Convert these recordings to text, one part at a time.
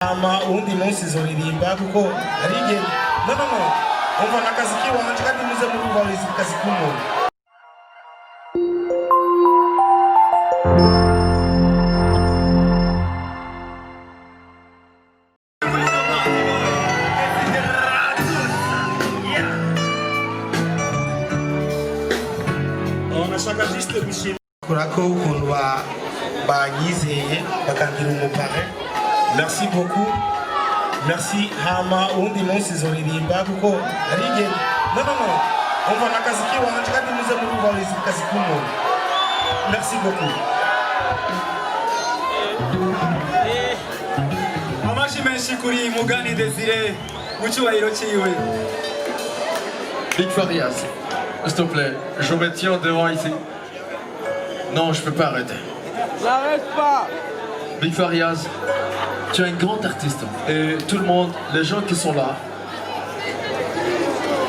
Ama undi munsi zoririmba kuko ari igihe no umva n'akazi kiwanje kandi muze murubahiriza akazi k'umuntu. Nashaka juste gushimira ko ukuntu banyizeye bakangira umupare. Merci beaucoup. Merci hama undi munsi zoririmba kuko ari igihe no umva n'akazi kiwanje kandi muze murubahiriza akazi k'umuntu. Merci beaucoup. Amashi menshi kuri Mugani Désiré mu cyubahiro cyiwe. Big Farias, s'il te plaît, je me tiens devant ici. Non, je peux pas arrêter. N'arrête pas! Big Farias, tu es un grand artiste. Et tout le monde, les gens qui sont là,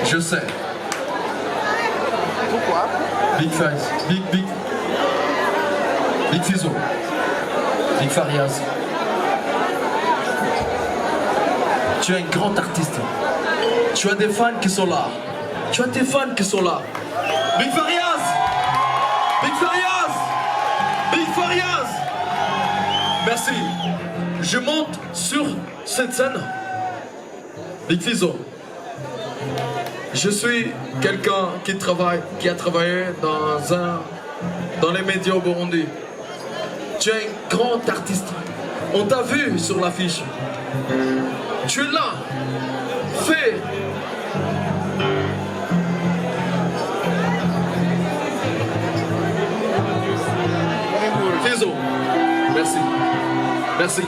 je sais. Pourquoi? Big Farias, Big Fizo, Big Farias. Tu es un grand artiste. Tu as des fans qui sont là. Tu as tes fans qui sont là. Big Farias! Big Farias! Big Farias! Merci. Je monte sur cette scène. Big Fizo. Je suis quelqu'un qui a travaillé dans les médias au Burundi. Tu es un grand artiste. On t'a vu sur l'affiche. Tu es là. Fais. Fizo. Merci. Merci.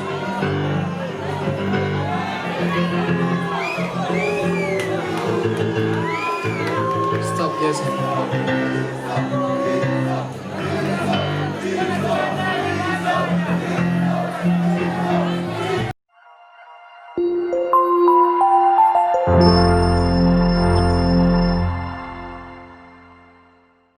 Stop this.